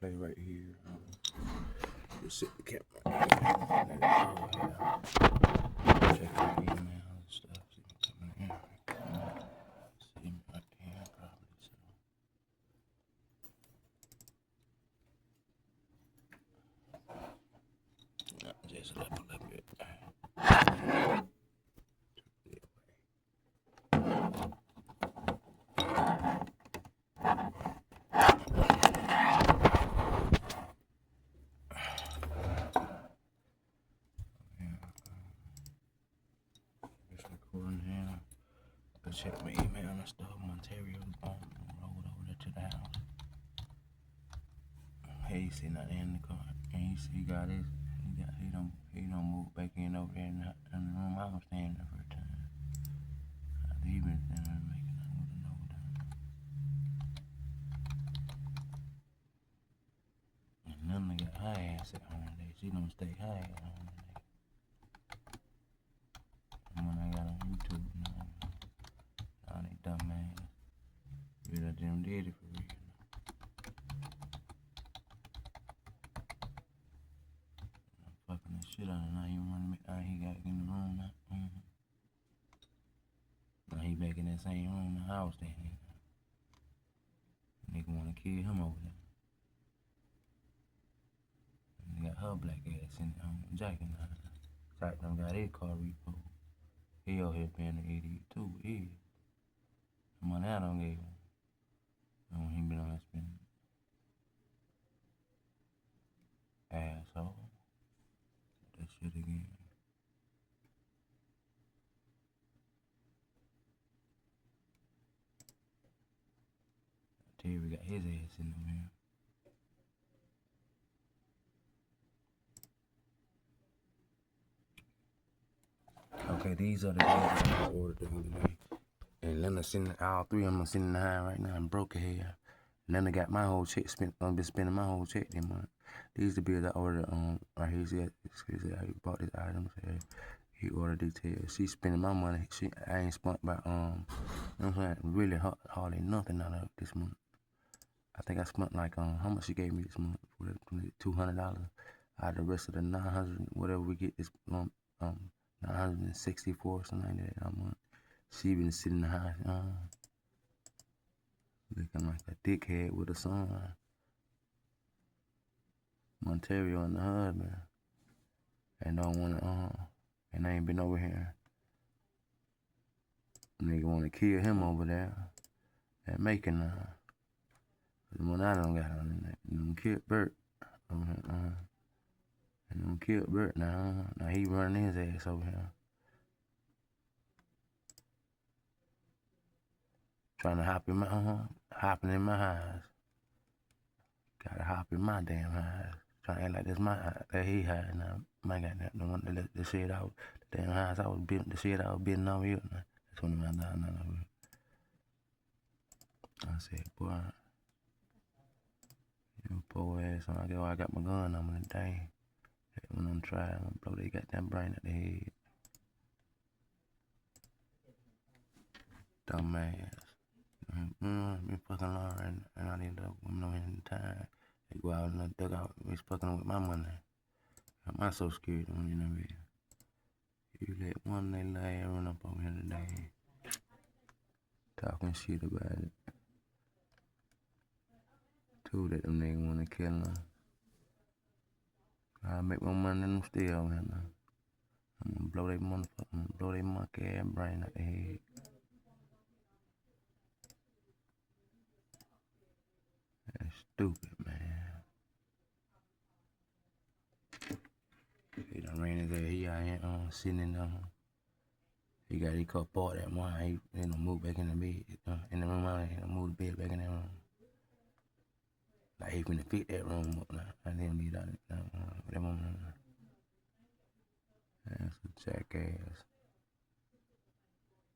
play right here. Just sit the camera. Let it go. Check my email and stuff. See me coming in. See me right here probably. So just a little bit. Check my email and stuff. Ontario rolled over there to the house. Hey, see nothing in the car. And he got his. He don't move back in over there in the room I was staying there for a time. He been in there making nothing with a nose down. And none of them got high ass at home today. She don't stay high at home today. And when I got on YouTube, all they dumb ass. Really them did it for real. I'm fucking the shit out of him. Now he wanna make he got in the room now. Now he back in that same room the house then. Nigga wanna kill him over there. And they got her black ass in Jack and Jack done got his car repo. He out here paying the idiot too. The money I done gave him. He been on that spending. Asshole. That shit again. Terry got his ass in the mirror. Okay, these are the days I ordered the other day. And Lena sending all three of them sitting behind right now and broke her hair. Lena got my whole check spent. I've been spending my whole check this month. These the bills I ordered right here. He said he bought this item. He ordered details. She spending my money. I ain't spent about you know what I'm saying, really hardly nothing out of it this month. I think I spent like how much she gave me this month for the $200 out of the rest of the 900 whatever we get this 964 something like that a month. She been sitting in the house looking like a dickhead with a son. Ontario and the husband. And don't wanna and I ain't been over here. Nigga wanna kill him over there. And making the one I done got on that. Them killed Bert. And them killed Bert now. Now he running his ass over here. Trying to hop in my hopping in my house. Gotta hop in my damn house. Trying to act like that's my that he had now. My goddamn the one that the shit out the damn house I was building the shit I was building over here. That's $29. I said, boy, you poor ass. So I got my gun on me today. When I'm trying, I'm blow they goddamn brain at the head. Dumb ass. Been fucking long and I ended up women on in the time. They go out and they dug out, they fucking with my money. I'm so scared when you know me. You let one they lie run up over here today. Talking shit about it. Two that them niggas wanna kill them. I make my money and them still over here now. I'm gonna blow they monkey ass brain out the head. That's stupid, man. He done ran his ass. He out here sitting in he got his cup bought that wine. He done moved back in the bed. In the room out here. He done moved the bed back in that room. Like he finna fit that room up now. I didn't need that room. That's a jackass.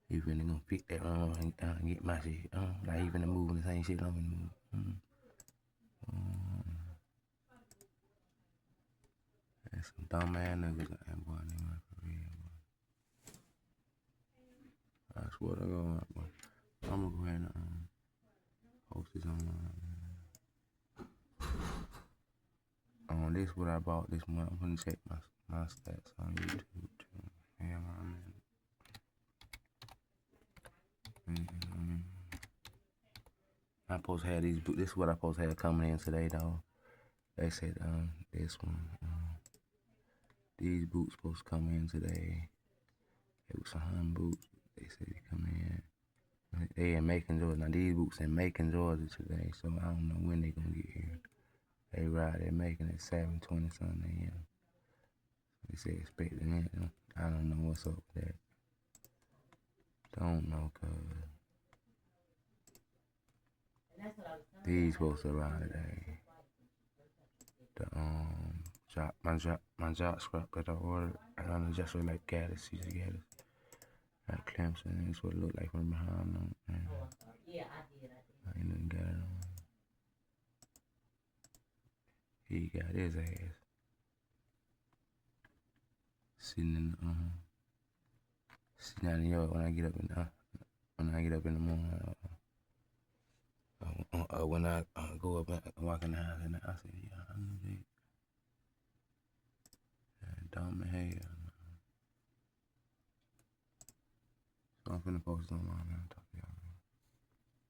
He finna gonna fit that room and get my shit. Like he finna move the same shit I'm finna move. That's some dumb ass niggas out there, boy. Nigga, for real, boy. I swear to God, boy. I'm gonna go ahead and post this online. this what I bought this month. I'm gonna check my stats on YouTube too. Yeah, I supposed to have these boots. This is what I supposed to have coming in today though. They said this one. These boots supposed to come in today. It was some boots. They said they come in. They in Macon, Georgia. Now these boots in Macon, Georgia today, so I don't know when they gonna get here. They ride at Macon at 7:20 something a.m. They say expecting it. I don't know what's up with that. Don't know, cuz. These supposed to ride today. The my job scrap that I ordered. I don't know, just really like Gaddis. She just got it. At Clemson, that's what it looked like from behind them. Yeah, I did. I ain't even got it on. He got his ass sitting in sitting out in the yard when I get up in the morning. When I go up and walk in the house, and I say, yeah, I know that. Dumb as hell. So I'm finna post it online now.